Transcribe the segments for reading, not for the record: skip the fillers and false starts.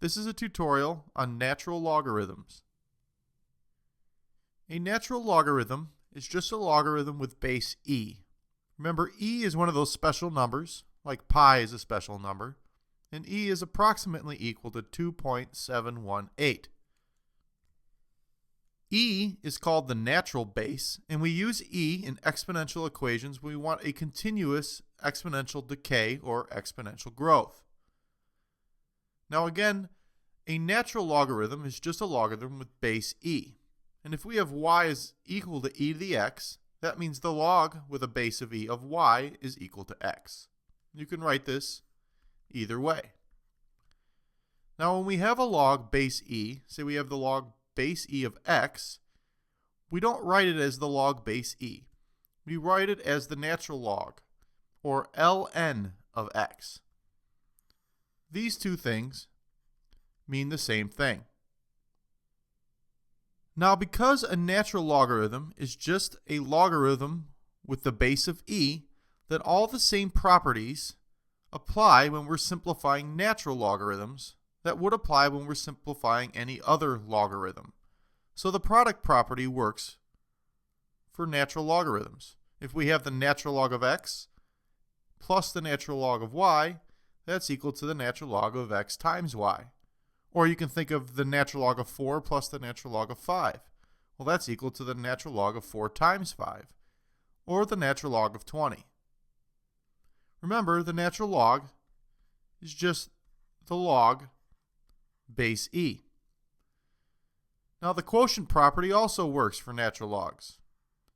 This is a tutorial on natural logarithms. A natural logarithm is just a logarithm with base e. Remember, e is one of those special numbers, like pi is a special number, and e is approximately equal to 2.718. E is called the natural base, and we use e in exponential equations when we want a continuous exponential decay or exponential growth. Now again, a natural logarithm is just a logarithm with base e. And if we have y is equal to e to the x, that means the log with a base of e of y is equal to x. You can write this either way. Now when we have a log base e, say we have the log base e of x, we don't write it as the log base e. We write it as the natural log, or ln of x. These two things mean the same thing. Now, because a natural logarithm is just a logarithm with the base of e, then all the same properties apply when we're simplifying natural logarithms that would apply when we're simplifying any other logarithm. So the product property works for natural logarithms. If we have the natural log of x plus the natural log of y, that's equal to the natural log of x times y. Or you can think of the natural log of 4 plus the natural log of 5. Well, that's equal to the natural log of 4 times 5, or the natural log of 20. Remember, the natural log is just the log base e. Now, the quotient property also works for natural logs.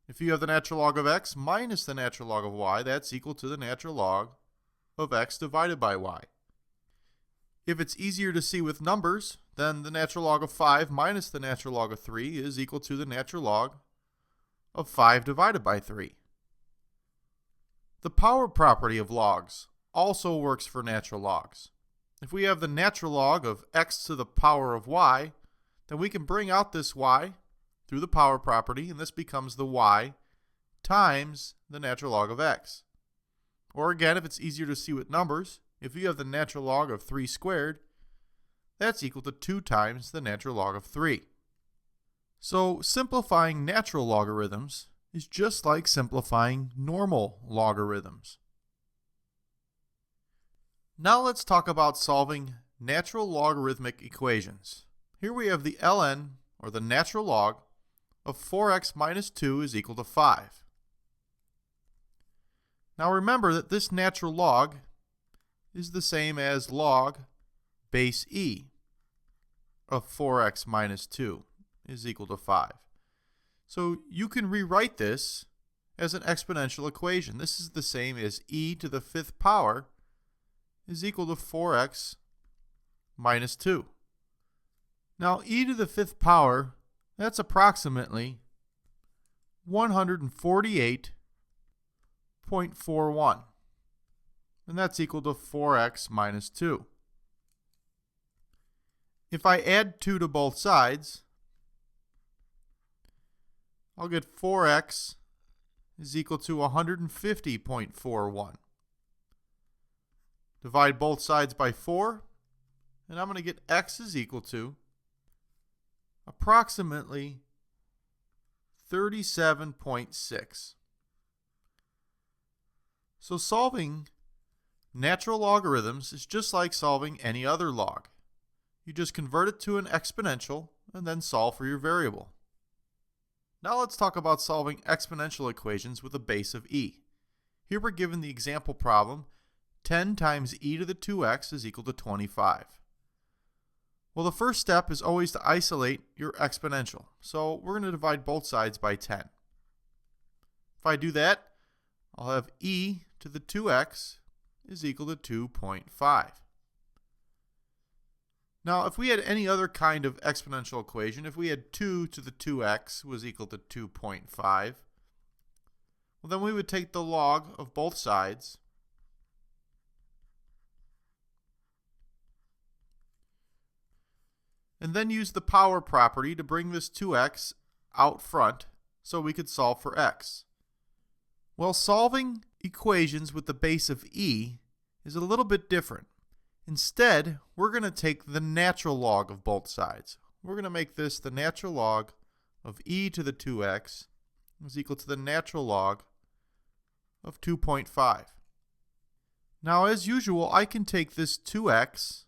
If you have the natural log of x minus the natural log of y, that's equal to the natural log of x divided by y. If it's easier to see with numbers, then the natural log of 5 minus the natural log of 3 is equal to the natural log of 5 divided by 3. The power property of logs also works for natural logs. If we have the natural log of x to the power of y, then we can bring out this y through the power property, and this becomes the y times the natural log of x. Or again, if it's easier to see with numbers, if you have the natural log of 3 squared, that's equal to 2 times the natural log of 3. So simplifying natural logarithms is just like simplifying normal logarithms. Now let's talk about solving natural logarithmic equations. Here we have the ln, or the natural log, of 4x minus 2 is equal to 5. Now remember that this natural log is the same as log base e of 4x minus 2 is equal to 5. So you can rewrite this as an exponential equation. This is the same as e to the 5th power is equal to 4x minus 2. Now e to the 5th power, that's approximately 148.41. And that's equal to 4x minus 2. If I add 2 to both sides, I'll get 4x is equal to 150.41. Divide both sides by 4, and I'm going to get x is equal to approximately 37.6. So solving natural logarithms is just like solving any other log. You just convert it to an exponential and then solve for your variable. Now let's talk about solving exponential equations with a base of e. Here we're given the example problem, 10 times e to the 2x is equal to 25. Well, the first step is always to isolate your exponential. So we're going to divide both sides by 10. If I do that, I'll have e to the 2x is equal to 2.5. Now, if we had any other kind of exponential equation, if we had 2 to the 2x was equal to 2.5, well, then we would take the log of both sides and then use the power property to bring this 2x out front so we could solve for x. Well, solving equations with the base of e is a little bit different. Instead, we're going to take the natural log of both sides. We're going to make this the natural log of e to the 2x is equal to the natural log of 2.5. Now, as usual, I can take this 2x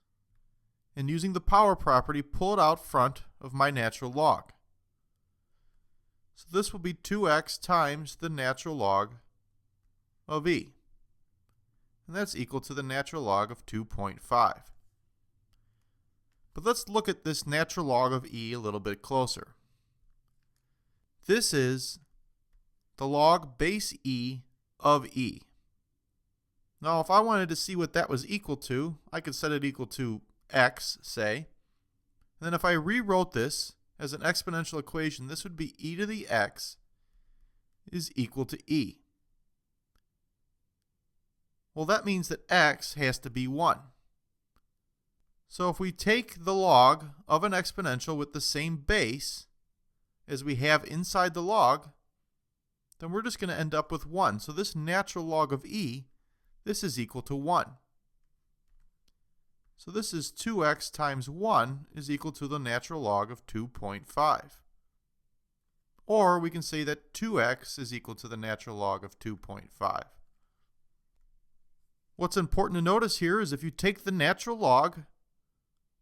and using the power property, pull it out front of my natural log. So this will be 2x times the natural log of e. And that's equal to the natural log of 2.5. But let's look at this natural log of e a little bit closer. This is the log base e of e. Now, if I wanted to see what that was equal to, I could set it equal to x, say. And then if I rewrote this as an exponential equation, this would be e to the x is equal to e. Well, that means that x has to be 1. So if we take the log of an exponential with the same base as we have inside the log, then we're just going to end up with 1. So this natural log of e, this is equal to 1. So this is 2x times 1 is equal to the natural log of 2.5. Or we can say that 2x is equal to the natural log of 2.5. What's important to notice here is if you take the natural log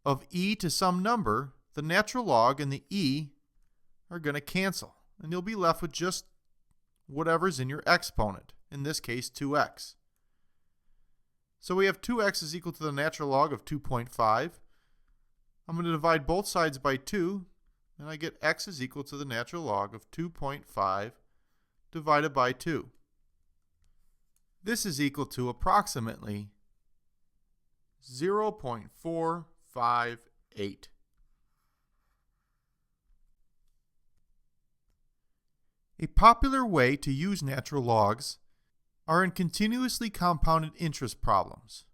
of e to some number, the natural log and the e are going to cancel. And you'll be left with just whatever's in your exponent, in this case 2x. So we have 2x is equal to the natural log of 2.5. I'm going to divide both sides by 2, and I get x is equal to the natural log of 2.5 divided by 2. This is equal to approximately 0.458. A popular way to use natural logs are in continuously compounded interest problems.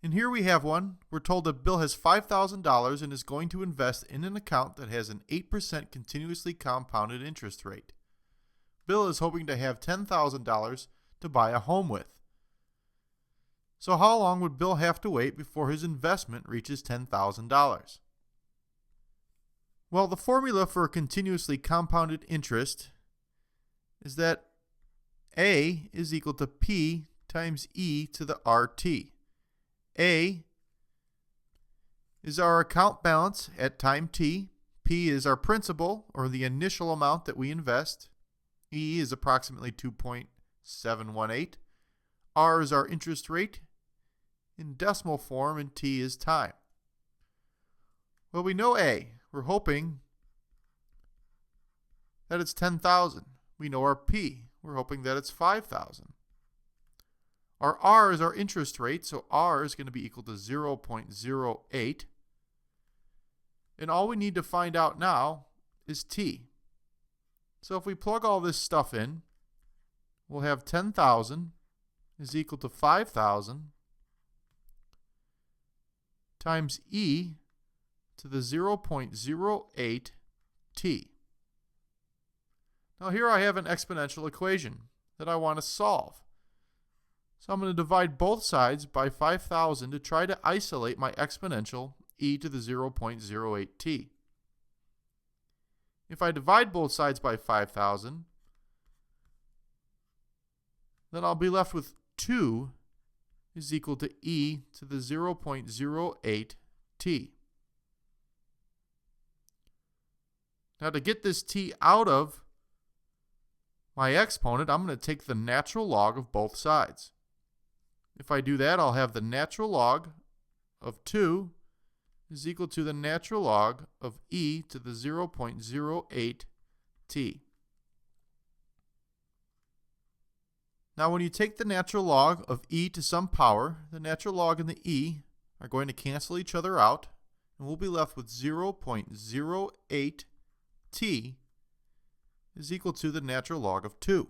And here we have one. We're told that Bill has $5,000 and is going to invest in an account that has an 8% continuously compounded interest rate. Bill is hoping to have $10,000 to buy a home with. So how long would Bill have to wait before his investment reaches $10,000? Well, the formula for continuously compounded interest is that A is equal to P times E to the RT. A is our account balance at time t. P is our principal, or the initial amount that we invest. E is approximately 2.718. R is our interest rate in decimal form, and T is time. Well, we know A. We're hoping that it's 10,000. We know our P. We're hoping that it's 5,000. Our R is our interest rate, so R is going to be equal to 0.08. And all we need to find out now is T. So if we plug all this stuff in, we'll have 10,000 is equal to 5,000 times E to the 0.08 T. Now here I have an exponential equation that I want to solve. So I'm going to divide both sides by 5,000 to try to isolate my exponential e to the 0.08 t. If I divide both sides by 5,000, then I'll be left with 2 is equal to e to the 0.08 t. Now to get this t out of my exponent, I'm going to take the natural log of both sides. If I do that, I'll have the natural log of 2 is equal to the natural log of e to the 0.08 t. Now when you take the natural log of e to some power, the natural log and the e are going to cancel each other out, and we'll be left with 0.08 t is equal to the natural log of 2.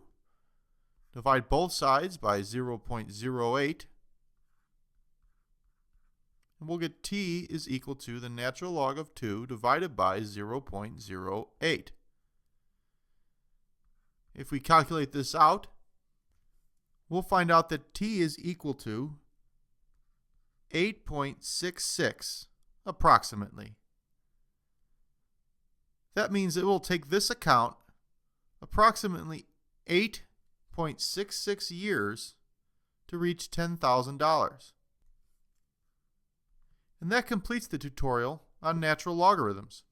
Divide both sides by 0.08, and we'll get t is equal to the natural log of 2 divided by 0.08. If we calculate this out, we'll find out that t is equal to 8.66 approximately. That means it will take this account approximately 8.66 years to reach $10,000. And that completes the tutorial on natural logarithms.